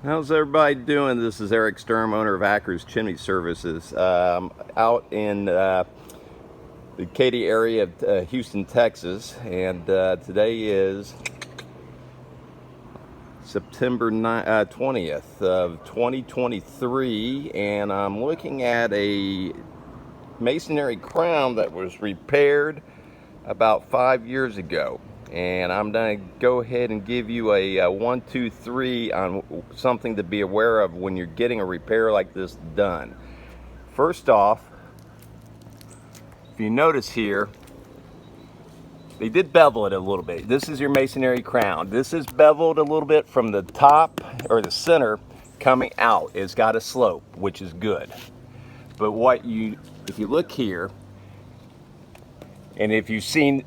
How's everybody doing? This is Eric Sturm, owner of Acker's Chimney Services. Out in the Katy area of Houston, Texas, and today is September 20th of 2023, and I'm looking at a masonry crown that was repaired about 5 years ago. And I'm going to go ahead and give you a 1, 2, 3 on something to be aware of when you're getting a repair like this done. First off, if you notice here, they did bevel it a little bit. This is your masonry crown. This is beveled a little bit from the top or the center coming out. It's got a slope, which is good. But if you look here, and if you've seen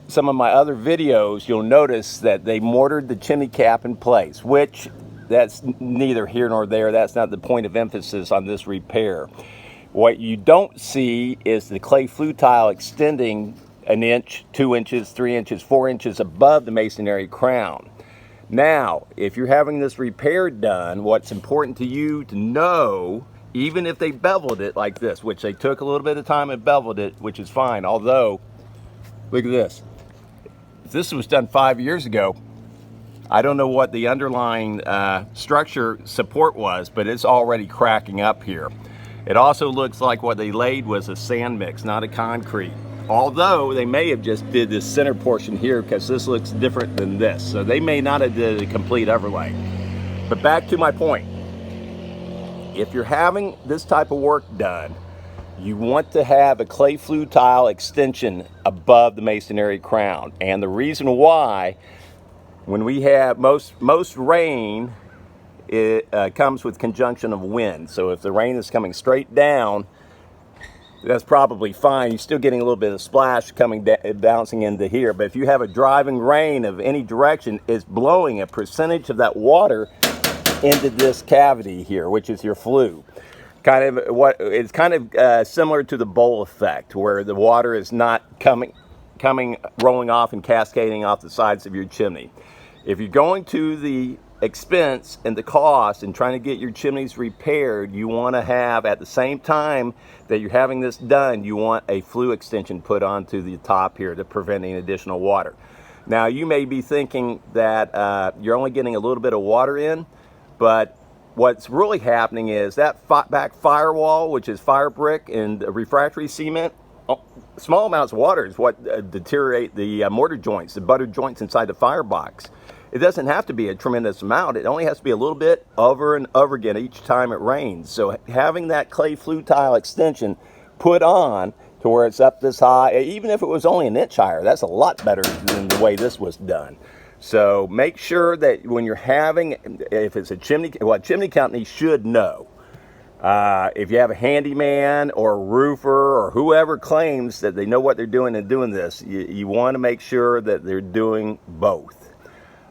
some of my other videos, you'll notice that they mortared the chimney cap in place, which that's neither here nor there. That's not the point of emphasis on this repair. What you don't see is the clay flue tile extending an inch, 2 inches, 3 inches, 4 inches above the masonry crown. Now, if you're having this repair done, what's important to you to know, even if they beveled it like this, which they took a little bit of time and beveled it, which is fine, although, look at this. If this was done 5 years ago, I don't know what the underlying structure support was, but it's already cracking up here. It also looks like what they laid was a sand mix, not a concrete. Although they may have just did this center portion here because this looks different than this. So they may not have did a complete overlay. But back to my point. If you're having this type of work done, you want to have a clay flue tile extension above the masonry crown. And the reason why, when we have most rain, it comes with conjunction of wind. So if the rain is coming straight down, that's probably fine. You're still getting a little bit of splash coming bouncing into here. But if you have a driving rain of any direction, it's blowing a percentage of that water into this cavity here, which is your flue. It's kind of similar to the bowl effect, where the water is not rolling off and cascading off the sides of your chimney. If you're going to the expense and the cost and trying to get your chimneys repaired, you want to have, at the same time that you're having this done, you want a flue extension put onto the top here to prevent any additional water. Now, you may be thinking that you're only getting a little bit of water in, but what's really happening is that back firewall, which is fire brick and refractory cement, small amounts of water is what deteriorate the mortar joints, the butter joints inside the firebox. It doesn't have to be a tremendous amount. It only has to be a little bit over and over again each time it rains. So having that clay flue tile extension put on to where it's up this high, even if it was only an inch higher, that's a lot better than the way this was done. So make sure that when you're having, if it's a chimney, what chimney company should know, if you have a handyman or a roofer or whoever claims that they know what they're doing and doing this, you want to make sure that they're doing both.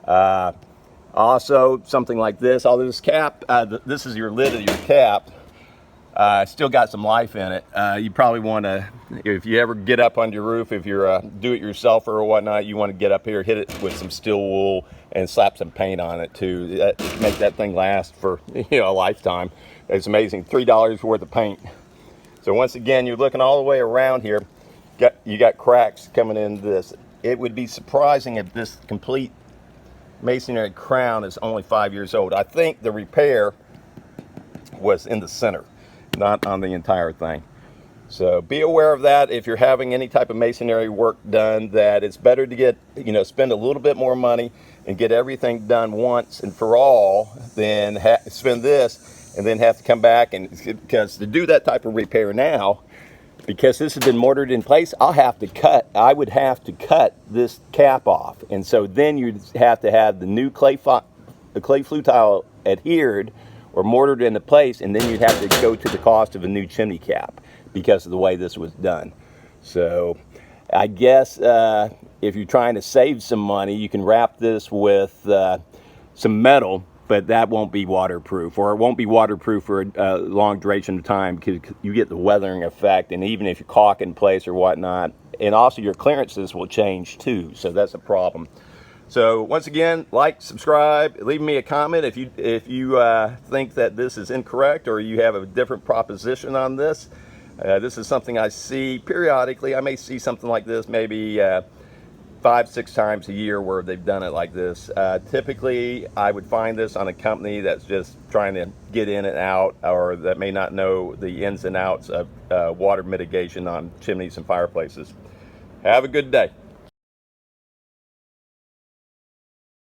Also, something like this, although this cap, this is your lid of your cap, still got some life in it. You probably want to, if you ever get up on your roof, if you're a do-it-yourselfer or whatnot, you want to get up here, hit it with some steel wool, and slap some paint on it too. Make that thing last for a lifetime. It's amazing, $3 worth of paint. So once again, you're looking all the way around here. You got cracks coming into this. It would be surprising if this complete masonry crown is only 5 years old. I think the repair was in the center, not on the entire thing. So be aware of that if you're having any type of masonry work done, that it's better to get, spend a little bit more money and get everything done once and for all than spend this and then have to come back. And because to do that type of repair now, because this has been mortared in place, I would have to cut this cap off. And so then you'd have to have the new clay flue tile adhered or mortared into place, and then you'd have to go to the cost of a new chimney cap because of the way this was done. So I guess if you're trying to save some money, you can wrap this with some metal, but that won't be waterproof, or it won't be waterproof for a long duration of time because you get the weathering effect, and even if you caulk in place or whatnot, and also your clearances will change too, so that's a problem. So once again, like, subscribe, leave me a comment if you think that this is incorrect or you have a different proposition on this. This is something I see periodically. I may see something like this maybe 5-6 times a year where they've done it like this. Typically, I would find this on a company that's just trying to get in and out, or that may not know the ins and outs of water mitigation on chimneys and fireplaces. Have a good day.